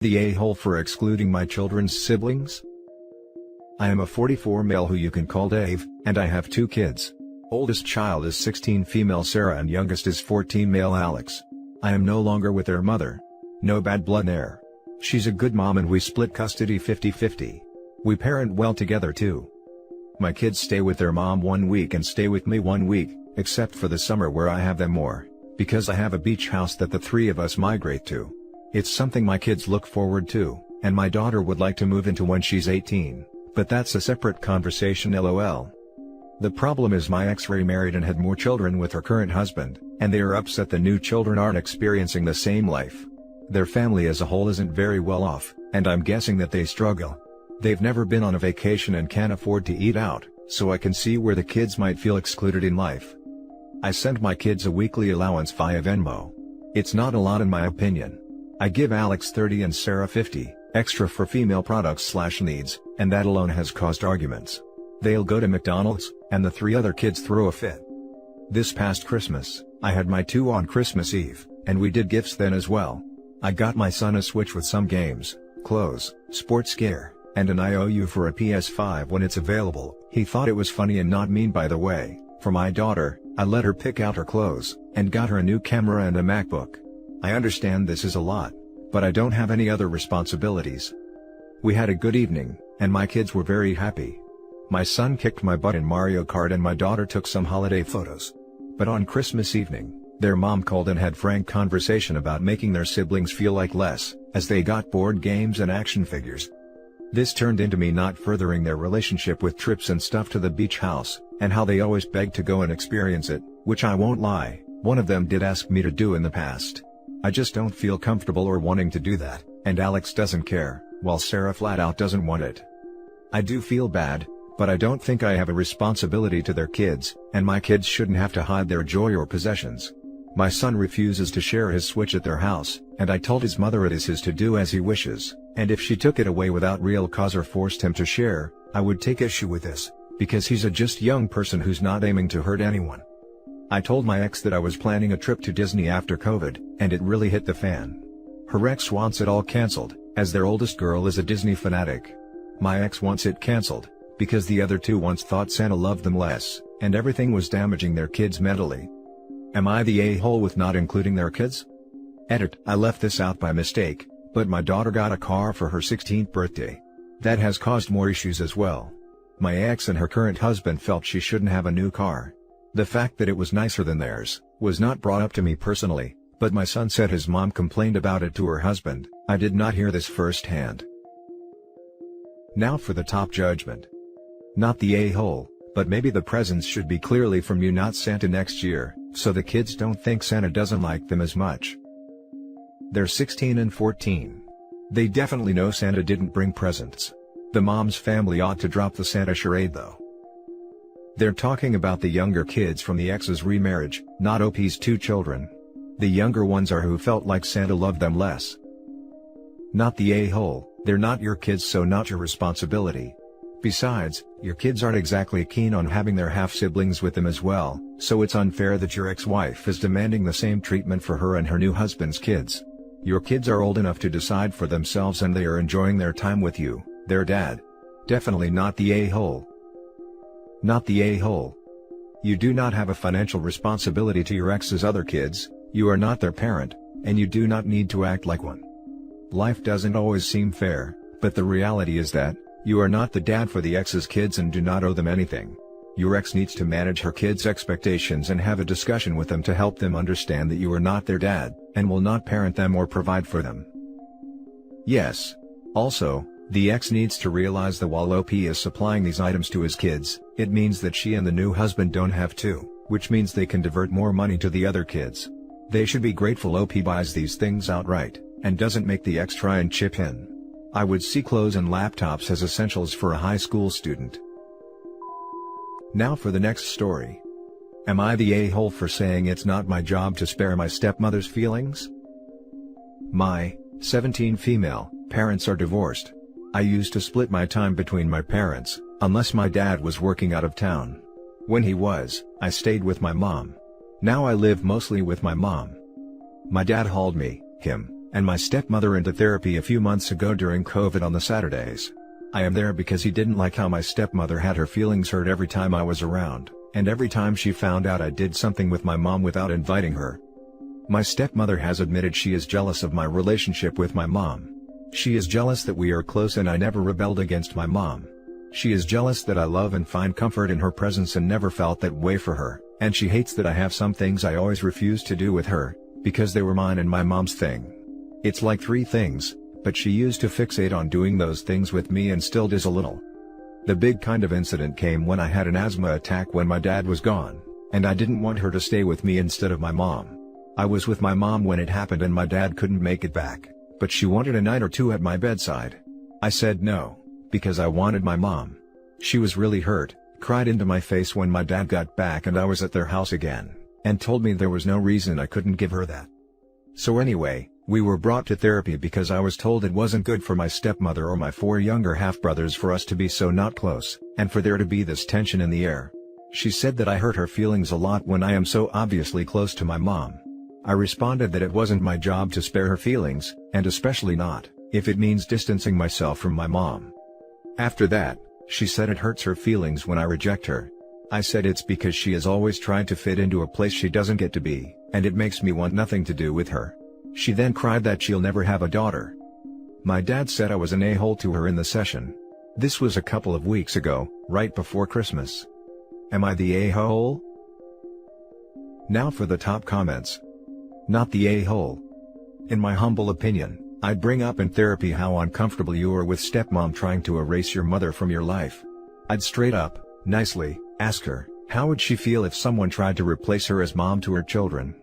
The a-hole for excluding my children's siblings? I am a 44 male who you can call Dave, and I have 2 kids. Oldest child is 16 female Sarah and youngest is 14 male Alex. I am no longer with their mother. No bad blood there. She's a good mom and we split custody 50-50. We parent well together too. My kids stay with their mom 1 week and stay with me 1 week, except for the summer where I have them more, because I have a beach house that the 3 of us migrate to. It's something my kids look forward to, and my daughter would like to move into when she's 18, but that's a separate conversation lol. The problem is my ex remarried and had more children with her current husband, and they are upset the new children aren't experiencing the same life. Their family as a whole isn't very well off, and I'm guessing that they struggle. They've never been on a vacation and can't afford to eat out, so I can see where the kids might feel excluded in life. I send my kids a weekly allowance via Venmo. It's not a lot in my opinion. I give Alex 30 and Sarah 50, extra for female products/needs, and that alone has caused arguments. They'll go to McDonald's, and the 3 other kids throw a fit. This past Christmas, I had my 2 on Christmas Eve, and we did gifts then as well. I got my son a Switch with some games, clothes, sports gear, and an IOU for a PS5 when it's available. He thought it was funny and not mean by the way. For my daughter, I let her pick out her clothes, and got her a new camera and a MacBook. I understand this is a lot, but I don't have any other responsibilities. We had a good evening, and my kids were very happy. My son kicked my butt in Mario Kart and my daughter took some holiday photos. But on Christmas evening, their mom called and had frank conversation about making their siblings feel like less, as they got board games and action figures. This turned into me not furthering their relationship with trips and stuff to the beach house, and how they always begged to go and experience it, which I won't lie, one of them did ask me to do in the past. I just don't feel comfortable or wanting to do that, and Alex doesn't care, while Sarah flat out doesn't want it. I do feel bad, but I don't think I have a responsibility to their kids, and my kids shouldn't have to hide their joy or possessions. My son refuses to share his Switch at their house, and I told his mother it is his to do as he wishes, and if she took it away without real cause or forced him to share, I would take issue with this, because he's a just young person who's not aiming to hurt anyone. I told my ex that I was planning a trip to Disney after COVID, and it really hit the fan. Her ex wants it all cancelled, as their oldest girl is a Disney fanatic. My ex wants it cancelled, because the other 2 once thought Santa loved them less, and everything was damaging their kids mentally. Am I the a-hole with not including their kids? Edit: I left this out by mistake, but my daughter got a car for her 16th birthday. That has caused more issues as well. My ex and her current husband felt she shouldn't have a new car. The fact that it was nicer than theirs was not brought up to me personally, but my son said his mom complained about it to her husband. I did not hear this firsthand. Now for the top judgment. Not the a-hole, but maybe the presents should be clearly from you, not Santa next year, so the kids don't think Santa doesn't like them as much. They're 16 and 14. They definitely know Santa didn't bring presents. The mom's family ought to drop the Santa charade though. They're talking about the younger kids from the ex's remarriage, not OP's 2 children. The younger ones are who felt like Santa loved them less. Not the a-hole, they're not your kids, so not your responsibility. Besides, your kids aren't exactly keen on having their half-siblings with them as well, so it's unfair that your ex-wife is demanding the same treatment for her and her new husband's kids. Your kids are old enough to decide for themselves and they are enjoying their time with you, their dad. Definitely not the a-hole. Not the a-hole. You do not have a financial responsibility to your ex's other kids, you are not their parent, and you do not need to act like one. Life doesn't always seem fair, but the reality is that you are not the dad for the ex's kids and do not owe them anything. Your ex needs to manage her kids' expectations and have a discussion with them to help them understand that you are not their dad, and will not parent them or provide for them. Yes. Also, the ex needs to realize that while OP is supplying these items to his kids, it means that she and the new husband don't have to, which means they can divert more money to the other kids. They should be grateful OP buys these things outright, and doesn't make the ex try and chip in. I would see clothes and laptops as essentials for a high school student. Now for the next story. Am I the a-hole for saying it's not my job to spare my stepmother's feelings? My 17 female parents are divorced. I used to split my time between my parents, unless my dad was working out of town. When he was, I stayed with my mom. Now I live mostly with my mom. My dad hauled me, him, and my stepmother into therapy a few months ago during COVID on the Saturdays. I am there because he didn't like how my stepmother had her feelings hurt every time I was around, and every time she found out I did something with my mom without inviting her. My stepmother has admitted she is jealous of my relationship with my mom. She is jealous that we are close and I never rebelled against my mom. She is jealous that I love and find comfort in her presence and never felt that way for her, and she hates that I have some things I always refused to do with her, because they were mine and my mom's thing. It's like 3 things, but she used to fixate on doing those things with me and still does a little. The big kind of incident came when I had an asthma attack when my dad was gone, and I didn't want her to stay with me instead of my mom. I was with my mom when it happened and my dad couldn't make it back, but she wanted a night or 2 at my bedside. I said no, because I wanted my mom. She was really hurt, cried into my face when my dad got back and I was at their house again, and told me there was no reason I couldn't give her that. So anyway, we were brought to therapy because I was told it wasn't good for my stepmother or my 4 younger half-brothers for us to be so not close, and for there to be this tension in the air. She said that I hurt her feelings a lot when I am so obviously close to my mom. I responded that it wasn't my job to spare her feelings, and especially not, if it means distancing myself from my mom. After that, she said it hurts her feelings when I reject her. I said it's because she has always tried to fit into a place she doesn't get to be, and it makes me want nothing to do with her. She then cried that she'll never have a daughter. My dad said I was an a-hole to her in the session. This was a couple of weeks ago, right before Christmas. Am I the a-hole? Now for the top comments. Not the a-hole. In my humble opinion, I'd bring up in therapy how uncomfortable you are with stepmom trying to erase your mother from your life. I'd straight up, nicely, ask her, how would she feel if someone tried to replace her as mom to her children?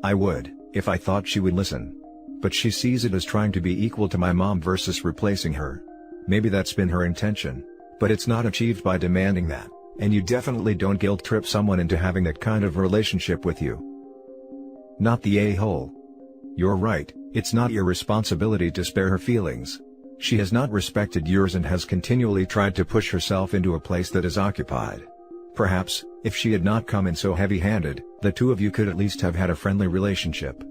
I would, if I thought she would listen. But she sees it as trying to be equal to my mom versus replacing her. Maybe that's been her intention, but it's not achieved by demanding that, and you definitely don't guilt trip someone into having that kind of relationship with you. Not the a-hole. You're right, it's not your responsibility to spare her feelings. She has not respected yours and has continually tried to push herself into a place that is occupied. Perhaps, if she had not come in so heavy-handed, the 2 of you could at least have had a friendly relationship.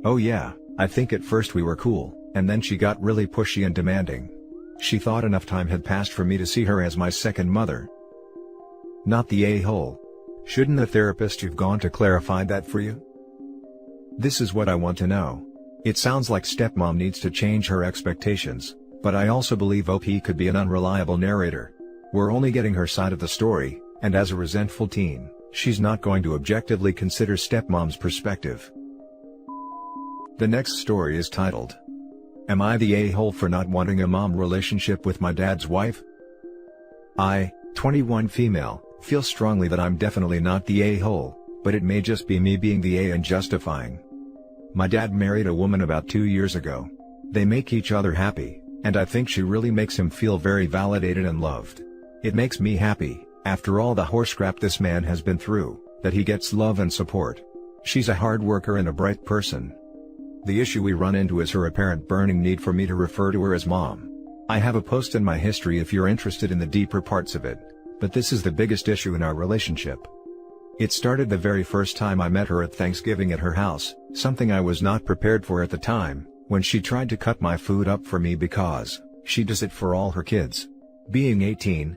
Oh yeah, I think at first we were cool, and then she got really pushy and demanding. She thought enough time had passed for me to see her as my second mother. Not the a-hole. Shouldn't the therapist you've gone to clarify that for you? This is what I want to know. It sounds like stepmom needs to change her expectations, but I also believe OP could be an unreliable narrator. We're only getting her side of the story, and as a resentful teen, she's not going to objectively consider stepmom's perspective. The next story is titled, Am I the a-hole for not wanting a mom relationship with my dad's wife? I, 21 female, feel strongly that I'm definitely not the a-hole, but it may just be me being the a and justifying. My dad married a woman about 2 years ago. They make each other happy, and I think she really makes him feel very validated and loved. It makes me happy, after all the horse crap this man has been through, that he gets love and support. She's a hard worker and a bright person. The issue we run into is her apparent burning need for me to refer to her as mom. I have a post in my history if you're interested in the deeper parts of it, but this is the biggest issue in our relationship. It started the very first time I met her at Thanksgiving at her house, something I was not prepared for at the time, when she tried to cut my food up for me because she does it for all her kids. Being 18,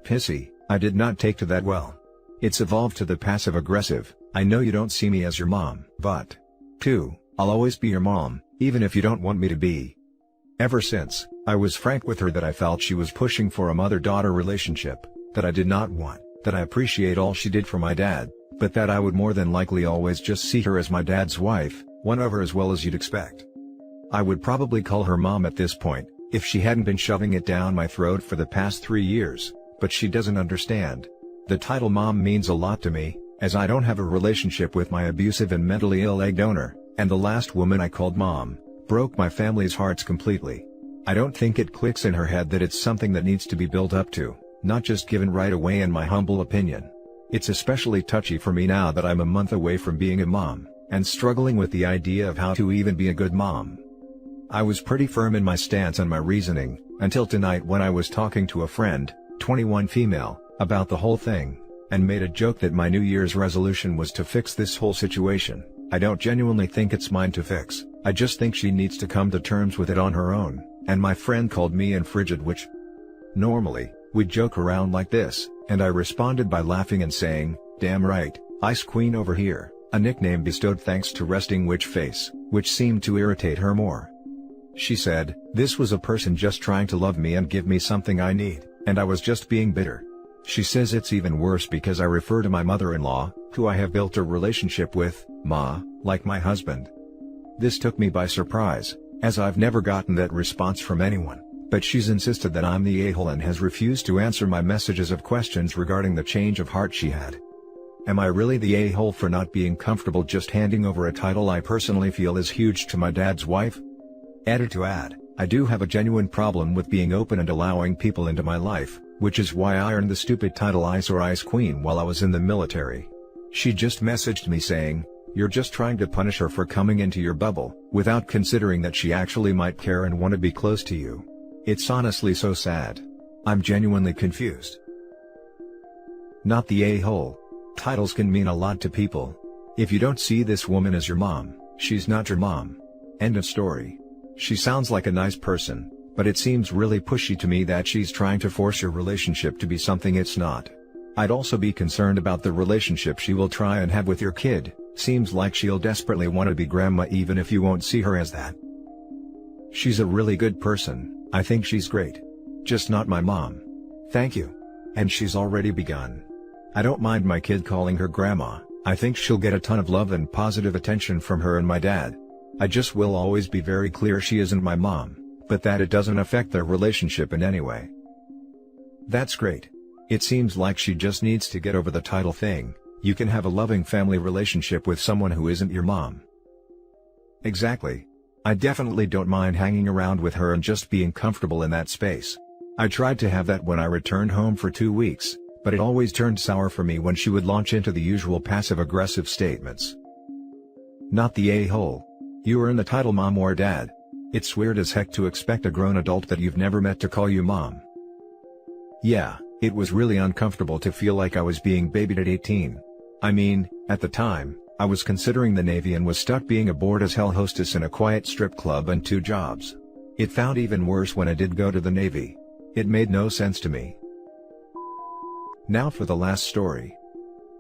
pissy, I did not take to that well. It's evolved to the passive-aggressive, I know you don't see me as your mom, but 2, I'll always be your mom, even if you don't want me to be. Ever since, I was frank with her that I felt she was pushing for a mother-daughter relationship, that I did not want, that I appreciate all she did for my dad, but that I would more than likely always just see her as my dad's wife, one of her as well as you'd expect. I would probably call her mom at this point, if she hadn't been shoving it down my throat for the past 3 years, but she doesn't understand. The title mom means a lot to me, as I don't have a relationship with my abusive and mentally ill egg donor, and the last woman I called mom broke my family's hearts completely. I don't think it clicks in her head that it's something that needs to be built up to, not just given right away in my humble opinion. It's especially touchy for me now that I'm a month away from being a mom, and struggling with the idea of how to even be a good mom. I was pretty firm in my stance and my reasoning, until tonight when I was talking to a friend, 21 female, about the whole thing, and made a joke that my New Year's resolution was to fix this whole situation. I don't genuinely think it's mine to fix, I just think she needs to come to terms with it on her own, and my friend called me infrigid, which normally, we'd joke around like this, and I responded by laughing and saying, "Damn right, Ice Queen over here," a nickname bestowed thanks to resting witch face, which seemed to irritate her more. She said, "This was a person just trying to love me and give me something I need, and I was just being bitter." She says it's even worse because I refer to my mother-in-law, who I have built a relationship with, Ma, like my husband. This took me by surprise, as I've never gotten that response from anyone, but she's insisted that I'm the a-hole and has refused to answer my messages of questions regarding the change of heart she had. Am I really the a-hole for not being comfortable just handing over a title I personally feel is huge to my dad's wife? Added to add, I do have a genuine problem with being open and allowing people into my life, which is why I earned the stupid title Ice or Ice Queen while I was in the military. She just messaged me saying, "You're just trying to punish her for coming into your bubble," without considering that she actually might care and want to be close to you. It's honestly so sad. I'm genuinely confused. Not the a-hole. Titles can mean a lot to people. If you don't see this woman as your mom, she's not your mom. End of story. She sounds like a nice person, but it seems really pushy to me that she's trying to force your relationship to be something it's not. I'd also be concerned about the relationship she will try and have with your kid. Seems like she'll desperately want to be grandma even if you won't see her as that. She's a really good person, I think she's great. Just not my mom. Thank you. And she's already begun. I don't mind my kid calling her grandma, I think she'll get a ton of love and positive attention from her and my dad. I just will always be very clear she isn't my mom, but that it doesn't affect their relationship in any way. That's great. It seems like she just needs to get over the title thing. You can have a loving family relationship with someone who isn't your mom. Exactly. I definitely don't mind hanging around with her and just being comfortable in that space. I tried to have that when I returned home for 2 weeks, but it always turned sour for me when she would launch into the usual passive-aggressive statements. Not the a-hole. You earn the title mom or dad. It's weird as heck to expect a grown adult that you've never met to call you mom. Yeah, it was really uncomfortable to feel like I was being babied at 18. I mean, at the time, I was considering the Navy and was stuck being a bored-as-hell hostess in a quiet strip club and 2 jobs. It found even worse when I did go to the Navy. It made no sense to me. Now for the last story.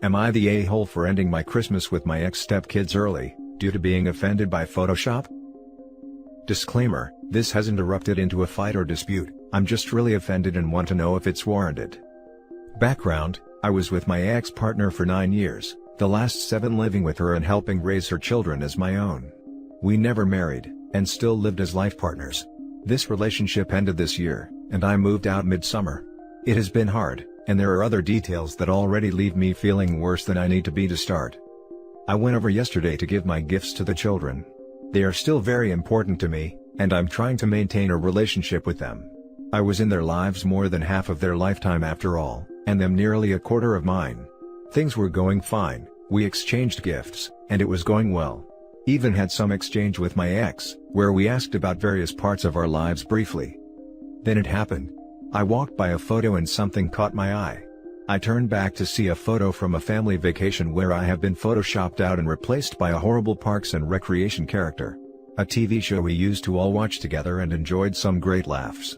Am I the a-hole for ending my Christmas with my ex-stepkids early, due to being offended by Photoshop? Disclaimer, this hasn't erupted into a fight or dispute, I'm just really offended and want to know if it's warranted. Background, I was with my ex-partner for 9 years, the last 7 living with her and helping raise her children as my own. We never married, and still lived as life partners. This relationship ended this year, and I moved out mid-summer. It has been hard, and there are other details that already leave me feeling worse than I need to be to start. I went over yesterday to give my gifts to the children. They are still very important to me, and I'm trying to maintain a relationship with them. I was in their lives more than half of their lifetime after all, and them nearly a quarter of mine. Things were going fine, we exchanged gifts, and it was going well. Even had some exchange with my ex, where we asked about various parts of our lives briefly. Then it happened. I walked by a photo and something caught my eye. I turned back to see a photo from a family vacation where I have been photoshopped out and replaced by a horrible Parks and Recreation character. A TV show we used to all watch together and enjoyed some great laughs.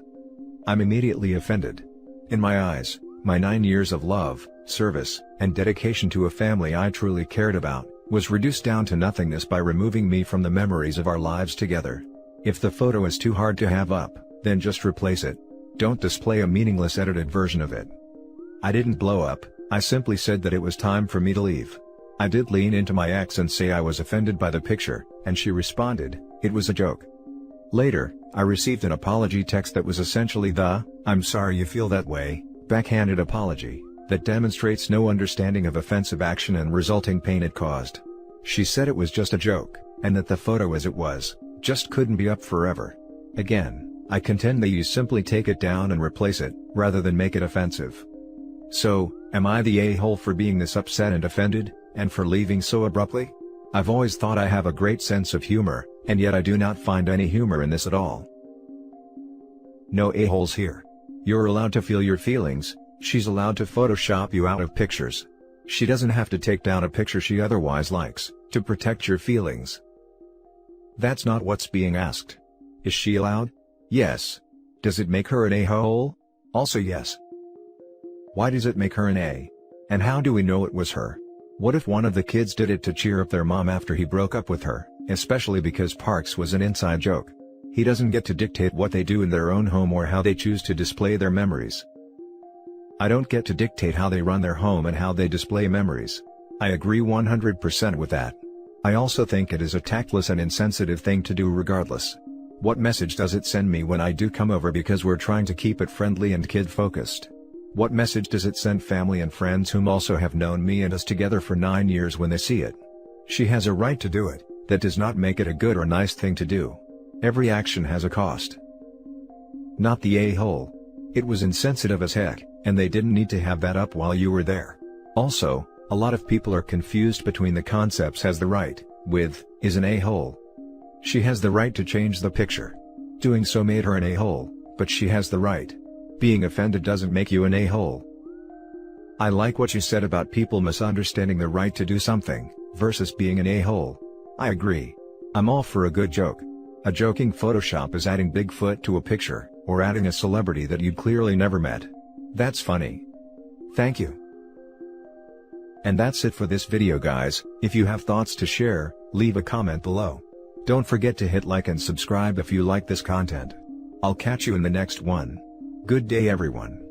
I'm immediately offended. In my eyes, my 9 years of love, service, and dedication to a family I truly cared about, was reduced down to nothingness by removing me from the memories of our lives together. If the photo is too hard to have up, then just replace it. Don't display a meaningless edited version of it. I didn't blow up, I simply said that it was time for me to leave. I did lean into my ex and say I was offended by the picture, and she responded, it was a joke. Later, I received an apology text that was essentially the, "I'm sorry you feel that way," backhanded apology, that demonstrates no understanding of offensive action and resulting pain it caused. She said it was just a joke, and that the photo as it was, just couldn't be up forever. Again, I contend that you simply take it down and replace it, rather than make it offensive. So, am I the a-hole for being this upset and offended, and for leaving so abruptly? I've always thought I have a great sense of humor, and yet I do not find any humor in this at all. No a-holes here. You're allowed to feel your feelings, she's allowed to Photoshop you out of pictures. She doesn't have to take down a picture she otherwise likes, To protect your feelings. That's not what's being asked. Is she allowed? Yes. Does it make her an a-hole? Also yes. Why does it make her an a? And how do we know it was her? What if one of the kids did it to cheer up their mom after he broke up with her, especially because Parks was an inside joke? He doesn't get to dictate what they do in their own home or how they choose to display their memories. I don't get to dictate how they run their home and how they display memories. I agree 100% with that. I also think it is a tactless and insensitive thing to do regardless. What message does it send me when I do come over because we're trying to keep it friendly and kid-focused? What message does it send family and friends whom also have known me and us together for 9 years when they see it? She has a right to do it. That does not make it a good or nice thing to do. Every action has a cost. Not the a-hole. It was insensitive as heck, and they didn't need to have that up while you were there. Also, a lot of people are confused between the concepts has the right, with, is an a-hole. She has the right to change the picture. Doing so made her an a-hole, but she has the right. Being offended doesn't make you an a-hole. I like what you said about people misunderstanding the right to do something, versus being an a-hole. I agree. I'm all for a good joke. A joking Photoshop is adding Bigfoot to a picture, or adding a celebrity that you'd clearly never met. That's funny. Thank you. And that's it for this video guys. If you have thoughts to share, leave a comment below. Don't forget to hit like and subscribe if you like this content. I'll catch you in the next one. Good day everyone.